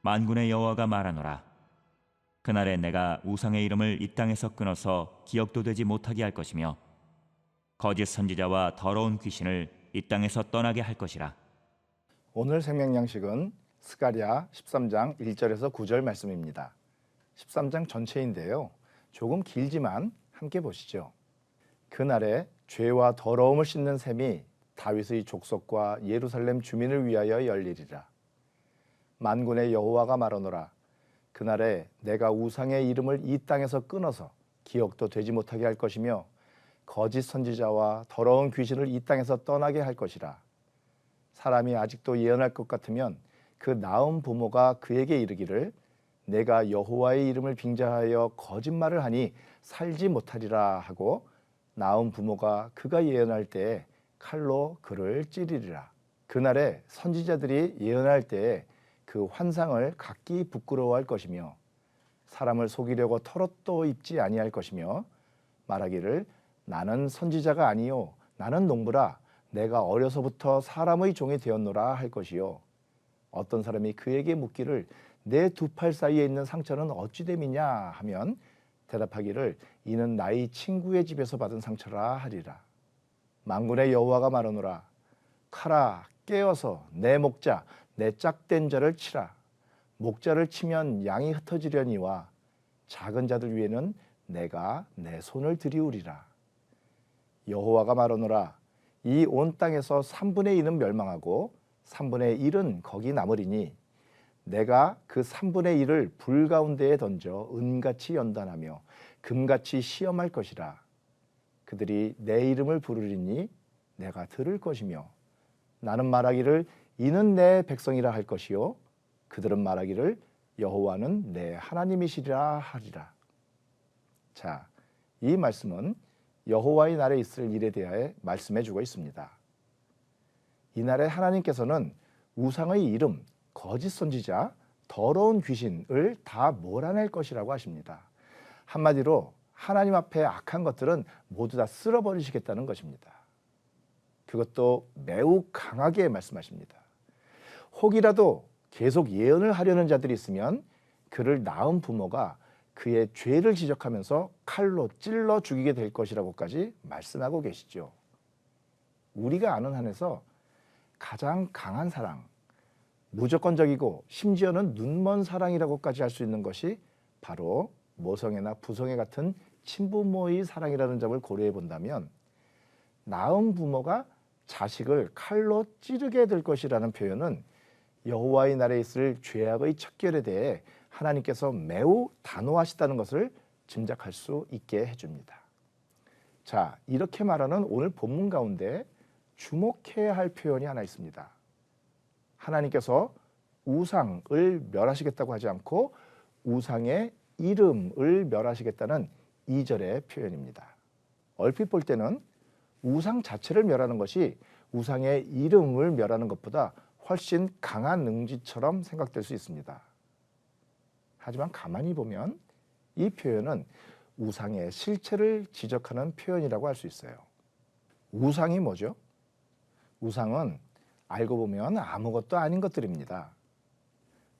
만군의 여호와가 말하노라. 그날에 내가 우상의 이름을 이 땅에서 끊어서 기억도 되지 못하게 할 것이며 거짓 선지자와 더러운 귀신을 이 땅에서 떠나게 할 것이라. 오늘 생명양식은 스가랴 13장 1절에서 9절 말씀입니다. 13장 전체인데요. 조금 길지만 함께 보시죠. 그날에 죄와 더러움을 씻는 셈이 다윗의 족속과 예루살렘 주민을 위하여 열리리라. 만군의 여호와가 말하노라. 그날에 내가 우상의 이름을 이 땅에서 끊어서 기억도 되지 못하게 할 것이며 거짓 선지자와 더러운 귀신을 이 땅에서 떠나게 할 것이라. 사람이 아직도 예언할 것 같으면 그 낳은 부모가 그에게 이르기를 내가 여호와의 이름을 빙자하여 거짓말을 하니 살지 못하리라 하고 낳은 부모가 그가 예언할 때에 칼로 그를 찌르리라. 그날에 선지자들이 예언할 때에 그 환상을 각기 부끄러워할 것이며 사람을 속이려고 털옷도 입지 아니할 것이며 말하기를 나는 선지자가 아니요 나는 농부라 내가 어려서부터 사람의 종이 되었노라 할 것이요 어떤 사람이 그에게 묻기를 내 두 팔 사이에 있는 상처는 어찌 됨이냐 하면 대답하기를 이는 나의 친구의 집에서 받은 상처라 하리라. 만군의 여호와가 말하노라. 카라 깨어서 내 목자 내 짝된 자를 치라. 목자를 치면 양이 흩어지려니와 작은 자들 위에는 내가 내 손을 들이우리라. 여호와가 말하노라. 이 온 땅에서 3분의 1은 멸망하고 3분의 1은 거기 남으리니 내가 그 3분의 1을 불 가운데에 던져 은같이 연단하며 금같이 시험할 것이라. 그들이 내 이름을 부르리니 내가 들을 것이며 나는 말하기를 이는 내 백성이라 할 것이요 그들은 말하기를 여호와는 내 하나님이시리라 하리라. 자, 이 말씀은 여호와의 날에 있을 일에 대하여 말씀해 주고 있습니다. 이 날에 하나님께서는 우상의 이름, 거짓 선지자, 더러운 귀신을 다 몰아낼 것이라고 하십니다. 한마디로 하나님 앞에 악한 것들은 모두 다 쓸어버리시겠다는 것입니다. 그것도 매우 강하게 말씀하십니다. 혹이라도 계속 예언을 하려는 자들이 있으면 그를 낳은 부모가 그의 죄를 지적하면서 칼로 찔러 죽이게 될 것이라고까지 말씀하고 계시죠. 우리가 아는 한에서 가장 강한 사랑, 무조건적이고 심지어는 눈먼 사랑이라고까지 할 수 있는 것이 바로 모성애나 부성애 같은 친부모의 사랑이라는 점을 고려해 본다면 낳은 부모가 자식을 칼로 찌르게 될 것이라는 표현은 여호와의 날에 있을 죄악의 척결에 대해 하나님께서 매우 단호하시다는 것을 짐작할 수 있게 해줍니다. 자, 이렇게 말하는 오늘 본문 가운데 주목해야 할 표현이 하나 있습니다. 하나님께서 우상을 멸하시겠다고 하지 않고 우상의 이름을 멸하시겠다는 2절의 표현입니다. 얼핏 볼 때는 우상 자체를 멸하는 것이 우상의 이름을 멸하는 것보다 훨씬 강한 능지처럼 생각될 수 있습니다. 하지만 가만히 보면 이 표현은 우상의 실체를 지적하는 표현이라고 할 수 있어요. 우상이 뭐죠? 우상은 알고 보면 아무것도 아닌 것들입니다.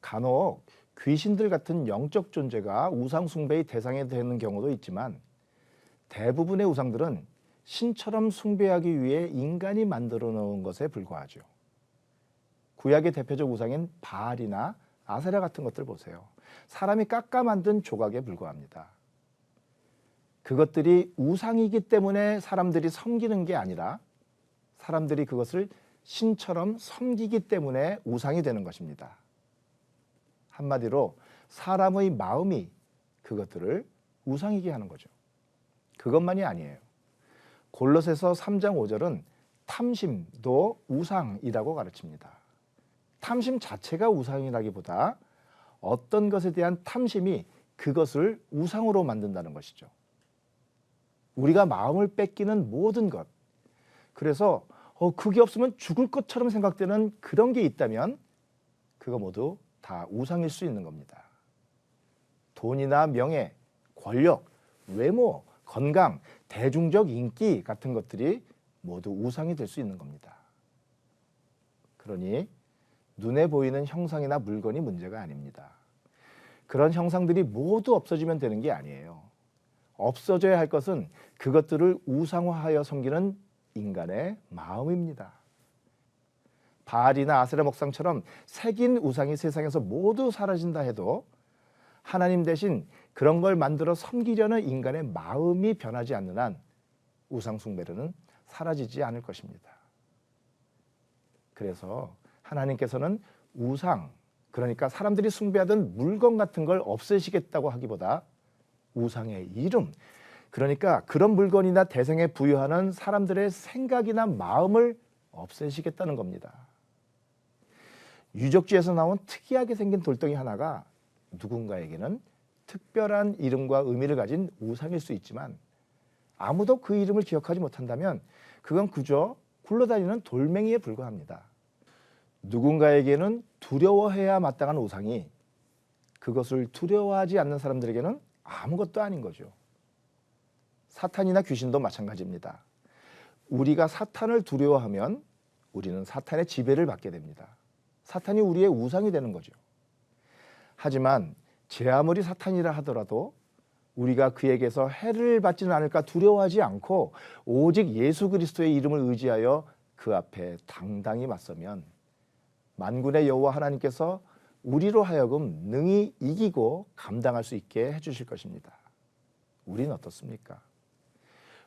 간혹 귀신들 같은 영적 존재가 우상 숭배의 대상이 되는 경우도 있지만 대부분의 우상들은 신처럼 숭배하기 위해 인간이 만들어 놓은 것에 불과하죠. 구약의 대표적 우상인 바알이나 아세라 같은 것들 보세요. 사람이 깎아 만든 조각에 불과합니다. 그것들이 우상이기 때문에 사람들이 섬기는 게 아니라 사람들이 그것을 신처럼 섬기기 때문에 우상이 되는 것입니다. 한마디로 사람의 마음이 그것들을 우상이게 하는 거죠. 그것만이 아니에요. 골로새서 3장 5절은 탐심도 우상이라고 가르칩니다. 탐심 자체가 우상이라기보다 어떤 것에 대한 탐심이 그것을 우상으로 만든다는 것이죠. 우리가 마음을 뺏기는 모든 것, 그래서 그게 없으면 죽을 것처럼 생각되는 그런 게 있다면 그거 모두 다 우상일 수 있는 겁니다. 돈이나 명예, 권력, 외모, 건강, 대중적 인기 같은 것들이 모두 우상이 될 수 있는 겁니다. 그러니 눈에 보이는 형상이나 물건이 문제가 아닙니다. 그런 형상들이 모두 없어지면 되는 게 아니에요. 없어져야 할 것은 그것들을 우상화하여 섬기는 인간의 마음입니다. 바알이나 아세라 목상처럼 새긴 우상이 세상에서 모두 사라진다 해도 하나님 대신 그런 걸 만들어 섬기려는 인간의 마음이 변하지 않는 한 우상 숭배는 사라지지 않을 것입니다. 그래서 하나님께서는 우상, 그러니까 사람들이 숭배하던 물건 같은 걸 없애시겠다고 하기보다 우상의 이름, 그러니까 그런 물건이나 대상에 부여하는 사람들의 생각이나 마음을 없애시겠다는 겁니다. 유적지에서 나온 특이하게 생긴 돌덩이 하나가 누군가에게는 특별한 이름과 의미를 가진 우상일 수 있지만 아무도 그 이름을 기억하지 못한다면 그건 그저 굴러다니는 돌멩이에 불과합니다. 누군가에게는 두려워해야 마땅한 우상이 그것을 두려워하지 않는 사람들에게는 아무것도 아닌 거죠. 사탄이나 귀신도 마찬가지입니다. 우리가 사탄을 두려워하면 우리는 사탄의 지배를 받게 됩니다. 사탄이 우리의 우상이 되는 거죠. 하지만 제 아무리 사탄이라 하더라도 우리가 그에게서 해를 받지는 않을까 두려워하지 않고 오직 예수 그리스도의 이름을 의지하여 그 앞에 당당히 맞서면 만군의 여호와 하나님께서 우리로 하여금 능히 이기고 감당할 수 있게 해주실 것입니다. 우리는 어떻습니까?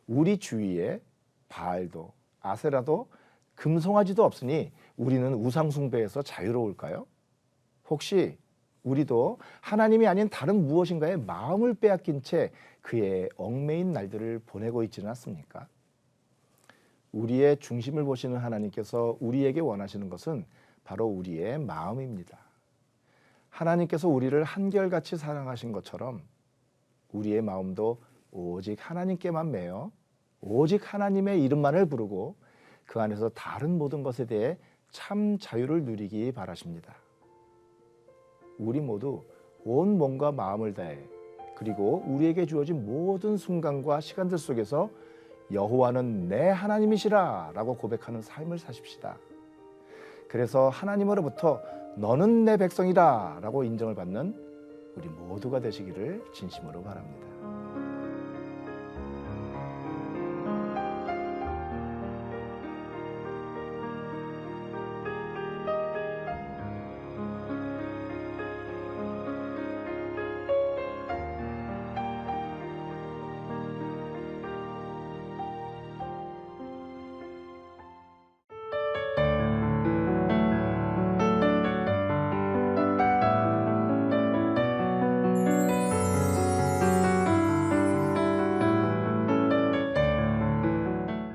우리 주위에 바알도 아세라도 금송아지도 없으니 우리는 우상 숭배에서 자유로울까요? 혹시 우리도 하나님이 아닌 다른 무엇인가에 마음을 빼앗긴 채 그의 얽매인 날들을 보내고 있지는 않습니까? 우리의 중심을 보시는 하나님께서 우리에게 원하시는 것은 바로 우리의 마음입니다. 하나님께서 우리를 한결같이 사랑하신 것처럼 우리의 마음도 오직 하나님께만 매여 오직 하나님의 이름만을 부르고 그 안에서 다른 모든 것에 대해 참 자유를 누리기 바라십니다. 우리 모두 온 몸과 마음을 다해 그리고 우리에게 주어진 모든 순간과 시간들 속에서 여호와는 내 하나님이시라 라고 고백하는 삶을 사십시다. 그래서 하나님으로부터 너는 내 백성이다 라고 인정을 받는 우리 모두가 되시기를 진심으로 바랍니다.